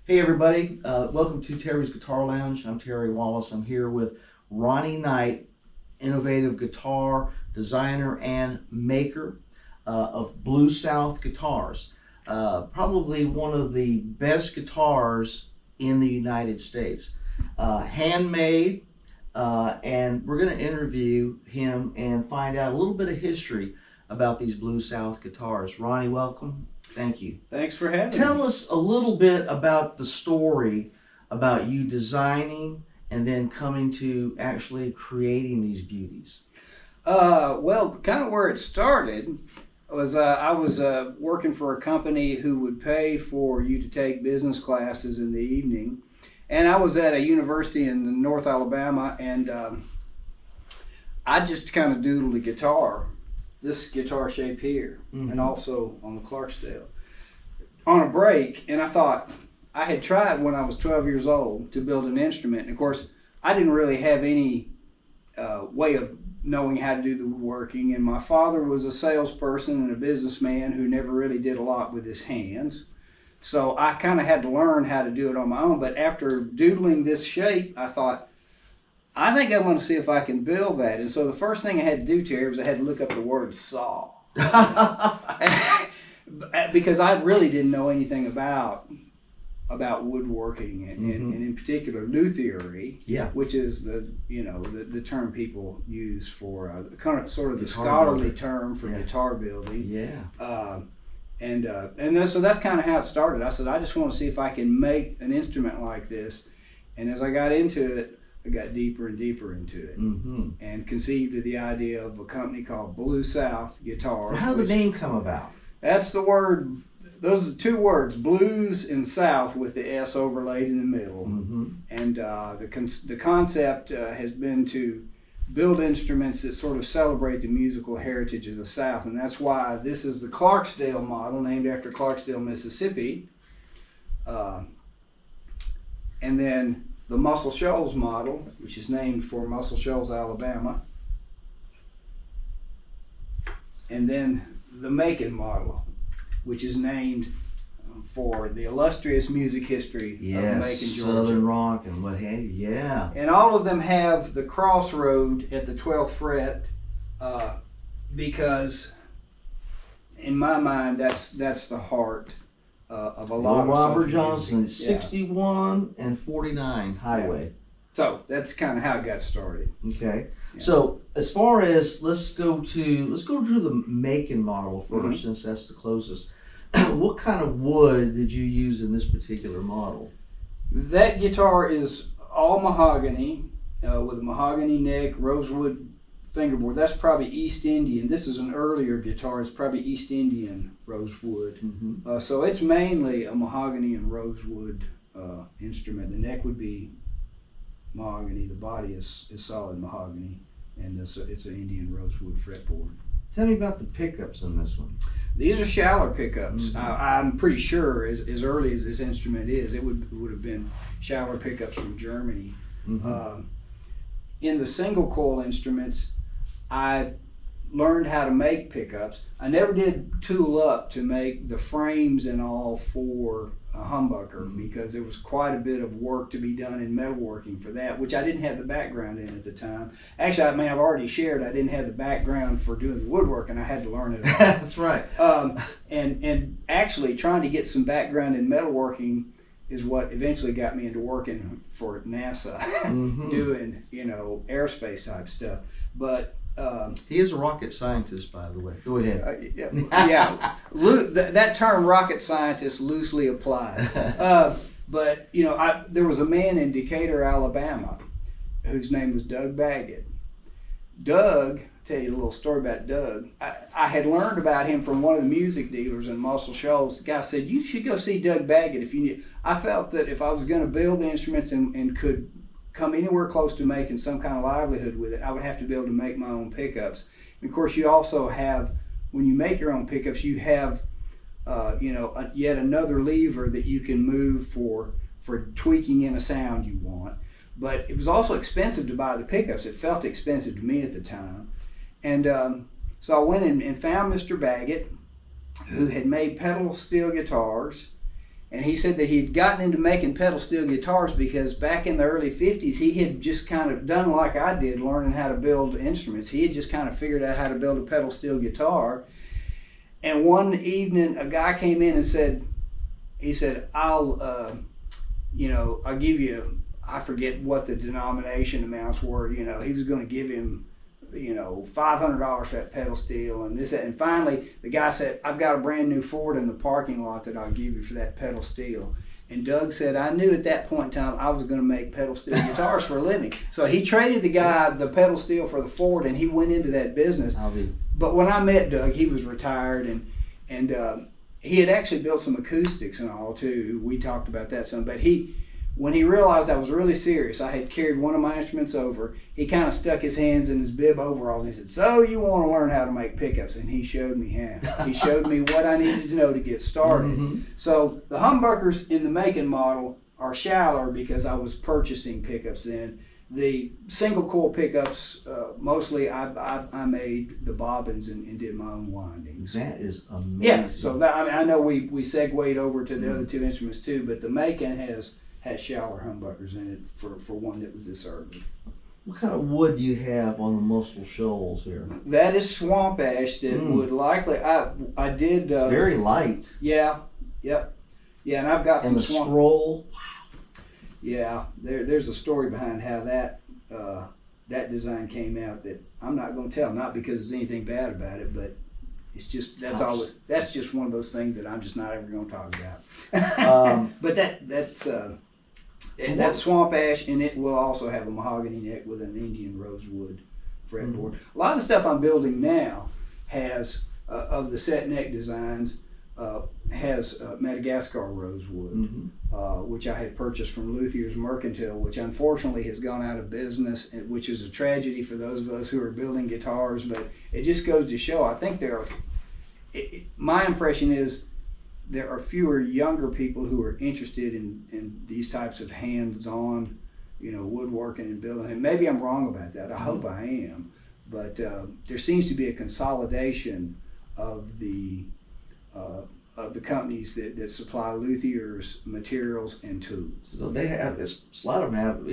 Hey everybody, welcome to Terry's Guitar Lounge. I'm Terry Wallace. I'm here with Ronnie Knight, innovative guitar designer and maker of BlueSouth guitars. Probably one of the best guitars in the United States. Handmade, and we're going to interview him and find out a little bit of history about these BlueSouth guitars. Ronnie, welcome. Thank you. Thanks for having me. Tell us a little bit about the story about you designing and then coming to actually creating these beauties. Well, kind of where it started was I was working for a company who would pay for you to take business classes in the evening. And I was at a university in North Alabama, and I just kind of doodled a guitar, this guitar shape here, and also on the Clarksdale, on a break. And I thought, I had tried when I was 12 years old to build an instrument. And of course, I didn't really have any way of knowing how to do the woodworking. And my father was a salesperson and a businessman who never really did a lot with his hands. So I kind of had to learn how to do it on my own. But after doodling this shape, I thought, I think I want to see if I can build that. And so the first thing I had to do, Terry, was I had to look up the word saw. Because I really didn't know anything about woodworking and in particular luthiery, which is the term people use for kind of sort of the scholarly term for guitar building. So that's kind of how it started. I said, I just want to see if I can make an instrument like this. And as I got into it, I got deeper and deeper into it, and conceived of the idea of a company called BlueSouth Guitars. How did the name come about? That's the word. Those are two words, blues and south, with the S overlaid in the middle. And the concept has been to build instruments that sort of celebrate the musical heritage of the South, and that's why this is the Clarksdale model, named after Clarksdale, Mississippi, and then the Muscle Shoals model, which is named for Muscle Shoals, Alabama, and then the Macon model, which is named for the illustrious music history of Macon, Georgia. Southern rock and what have you, And all of them have the crossroad at the 12th fret because, in my mind, that's the heart of a lot of Robert Johnson, 61 and 49 highway. So that's kind of how it got started. Okay. So as far as let's go to the Macon model first, since that's the closest. What kind of wood did you use in this particular model? That guitar is all mahogany with a mahogany neck, rosewood fingerboard. That's probably East Indian. This is an earlier guitar. It's probably East Indian rosewood. So it's mainly a mahogany and rosewood instrument. The neck would be mahogany. The body is solid mahogany, and it's an Indian rosewood fretboard. Tell me about the pickups on this one. These are Schaller pickups. I'm pretty sure as early as this instrument is, it would have been Schaller pickups from Germany. In the single coil instruments, I learned how to make pickups. I never did tool up to make the frames and all for a humbucker because there was quite a bit of work to be done in metalworking for that, which I didn't have the background in at the time. Actually, I've already shared I didn't have the background for doing the woodwork, and I had to learn it. That's right. And actually trying to get some background in metalworking is what eventually got me into working for NASA, doing aerospace type stuff. But he is a rocket scientist, by the way. Go ahead. That term rocket scientist loosely applied. But there was a man in Decatur, Alabama, whose name was Doug Baggett. Doug, I'll tell you a little story about Doug. I had learned about him from one of the music dealers in Muscle Shoals. The guy said, you should go see Doug Baggett if you need. I felt that if I was going to build the instruments and could come anywhere close to making some kind of livelihood with it, I would have to be able to make my own pickups. And of course, you also have, when you make your own pickups, you have, yet another lever that you can move for tweaking in a sound you want. But it was also expensive to buy the pickups. It felt expensive to me at the time. And so I went and found Mr. Baggett, who had made pedal steel guitars. And he said that he'd gotten into making pedal steel guitars because back in the early 50s, he had just kind of done like I did, learning how to build instruments. He had just kind of figured out how to build a pedal steel guitar. And one evening, a guy came in and said, I'll give you, I forget what the denomination amounts were, he was going to give him, $500 for that pedal steel and this, that. And finally, the guy said, I've got a brand new Ford in the parking lot that I'll give you for that pedal steel. And Doug said, I knew at that point in time I was going to make pedal steel guitars for a living. So he traded the guy the pedal steel for the Ford, and he went into that business. But when I met Doug, he was retired, and he had actually built some acoustics and all too. We talked about that some, but when he realized I was really serious, I had carried one of my instruments over, he kind of stuck his hands in his bib overalls and he said, so you want to learn how to make pickups? And he showed me how. He showed me what I needed to know to get started. Mm-hmm. So the humbuckers in the Macon model are shallower because I was purchasing pickups then. The single coil pickups, mostly I made the bobbins and did my own windings. That is amazing. Yeah, so I know we segued over to the other two instruments too, but the Macon has shallower humbuckers in it for one that was this early. What kind of wood do you have on the Muscle Shoals here? That is swamp ash that would likely, I did. It's very light. Yeah, yep. Yeah, and I've got some swamp. And the scroll. Wow. Yeah, there's a story behind how that design came out that I'm not going to tell, not because there's anything bad about it, but it's just, that's just one of those things that I'm just not ever going to talk about. But that's swamp ash, and it will also have a mahogany neck with an Indian rosewood fretboard. A lot of the stuff I'm building now has, of the set neck designs, has Madagascar rosewood, which I had purchased from Luthier's Mercantile, which unfortunately has gone out of business, which is a tragedy for those of us who are building guitars, but it just goes to show, I think my impression is there are fewer younger people who are interested in these types of hands-on, woodworking and building. And maybe I'm wrong about that. I hope I am. But there seems to be a consolidation of the companies that supply Luthier's materials and tools. So they have this. A lot of them have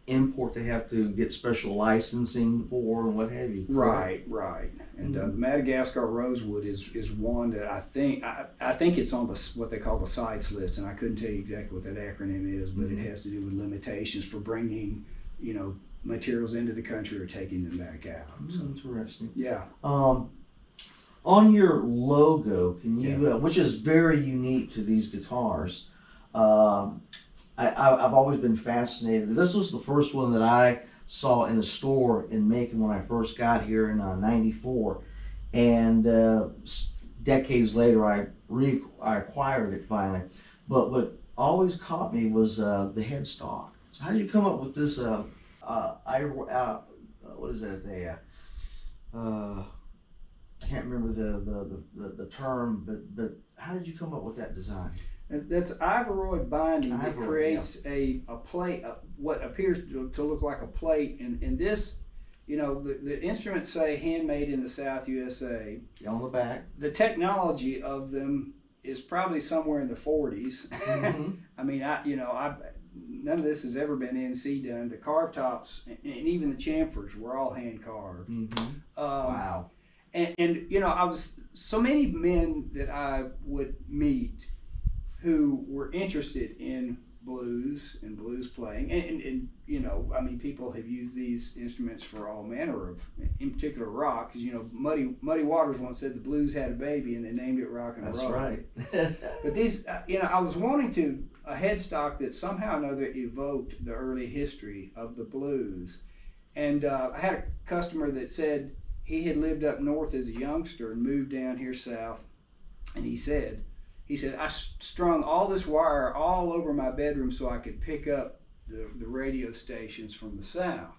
import. They have to get special licensing for and what have you. Right. And the Madagascar rosewood is one that I think it's on what they call the CITES list, and I couldn't tell you exactly what that acronym is, but it has to do with limitations for bringing materials into the country or taking them back out. So interesting. Yeah. On your logo, can you, which is very unique to these guitars, I've always been fascinated. This was the first one that I saw in a store in Macon when I first got here in '94, and decades later I acquired it finally. But what always caught me was the headstock. So how did you come up with this? What is that? I can't remember the term, but how did you come up with that design? That's Ivoroid binding that creates a plate, what appears to look like a plate, and this, the instruments say handmade in the South USA. On the back. The technology of them is probably somewhere in the 40s. Mm-hmm. I mean, none of this has ever been NC done. The carved tops and even the chamfers were all hand carved. Mm-hmm. Wow. And I was so many men that I would meet who were interested in blues and blues playing, and people have used these instruments for all manner of, in particular rock, because Muddy Waters once said the blues had a baby and they named it rock and roll. That's right. But these, I was wanting a headstock that somehow or another evoked the early history of the blues, and I had a customer that said he had lived up north as a youngster and moved down here south, and he said, I strung all this wire all over my bedroom so I could pick up the radio stations from the South.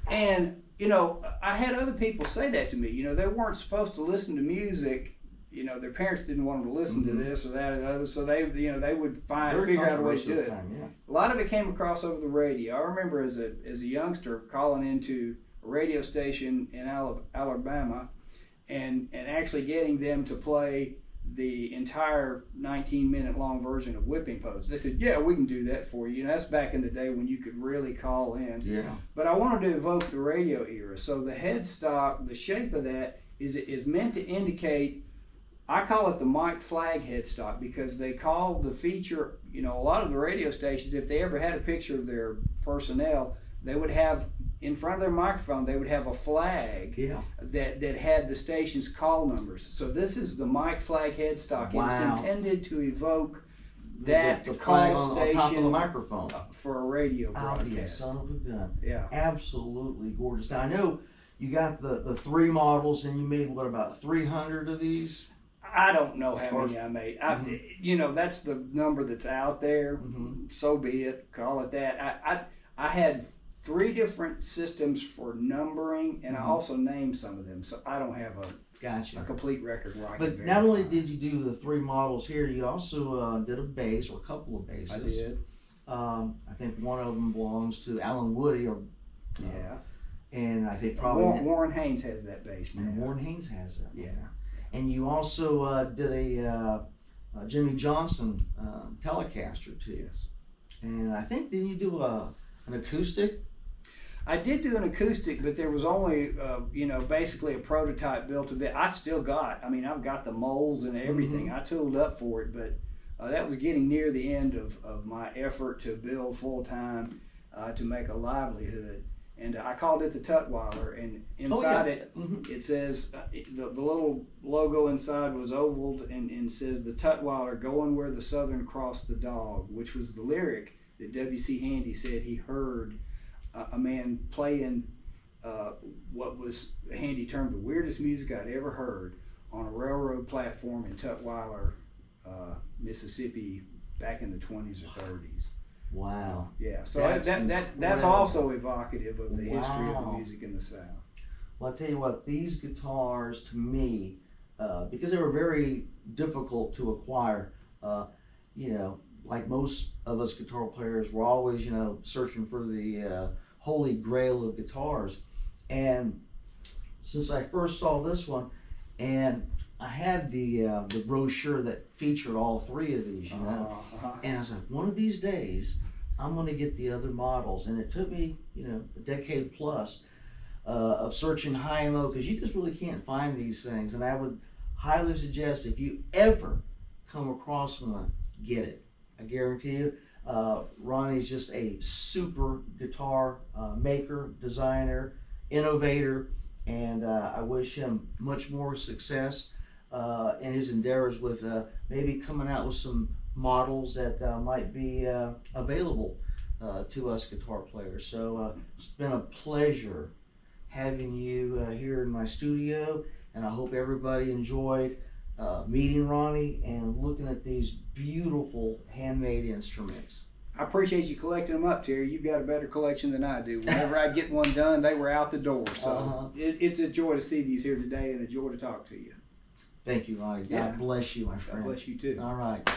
And, I had other people say that to me. They weren't supposed to listen to music. Their parents didn't want them to listen to this or that or the other, so they would figure out a way to do it. A lot of it came across over the radio. I remember as a youngster calling into a radio station in Alabama and actually getting them to play the entire 19-minute long version of Whipping Post. They said, yeah, we can do that for you. That's back in the day when you could really call in. Yeah. But I wanted to evoke the radio era. So the headstock, the shape of that is meant to indicate, I call it the Mike Flagg headstock, because they call the feature, a lot of the radio stations, if they ever had a picture of their personnel, they would have, in front of their microphone, they would have a flag that had the station's call numbers. So this is the Mike Flagg headstock. Wow. It's intended to evoke that the call flag station on top of the microphone for a radio I'll be a broadcast. son of a gun. Yeah. Absolutely gorgeous. Now I know you got the 3 models, and you made what, about 300 of these? I don't know how many I made. That's the number that's out there. So be it. Call it that. I had 3 different systems for numbering, and I also named some of them. So I don't have a complete record where I can verify. Not only did you do the 3 models here, you also did a bass, or a couple of basses. I did. I think one of them belongs to Alan Woody, and I think probably Warren Haynes has that bass now. And Warren Haynes has that. Yeah. And you also did a Jimmy Johnson Telecaster too. Yes. And I think, didn't you do an acoustic? I did do an acoustic, but there was only, basically a prototype built of it. I've got the molds and everything. I tooled up for it, but that was getting near the end of my effort to build full time to make a livelihood. And I called it the Tutwiler, and inside it says, the little logo inside was ovaled and says the Tutwiler going where the Southern crossed the dog, which was the lyric that W.C. Handy said he heard a man playing what was Handy termed the weirdest music I'd ever heard on a railroad platform in Tutwiler, Mississippi, back in the 20s or 30s. Wow. Yeah, so that's also evocative of the history of the music in the South. Well, I'll tell you what, these guitars to me, because they were very difficult to acquire, like most of us guitar players, we're always, searching for the holy grail of guitars. And since I first saw this one, and I had the brochure that featured all 3 of these, and I was like, one of these days, I'm going to get the other models. And it took me, a decade plus of searching high and low, because you just really can't find these things. And I would highly suggest, if you ever come across one, get it. I guarantee you. Ronnie's just a super guitar maker, designer, innovator, and I wish him much more success in his endeavors with maybe coming out with some models that might be available to us guitar players. So it's been a pleasure having you here in my studio, and I hope everybody enjoyed meeting Ronnie and looking at these beautiful handmade instruments. I appreciate you collecting them up, Terry. You've got a better collection than I do. Whenever I'd get one done, they were out the door. So it's a joy to see these here today, and a joy to talk to you. Thank you, Ronnie. God bless you, my friend. God bless you too. All right.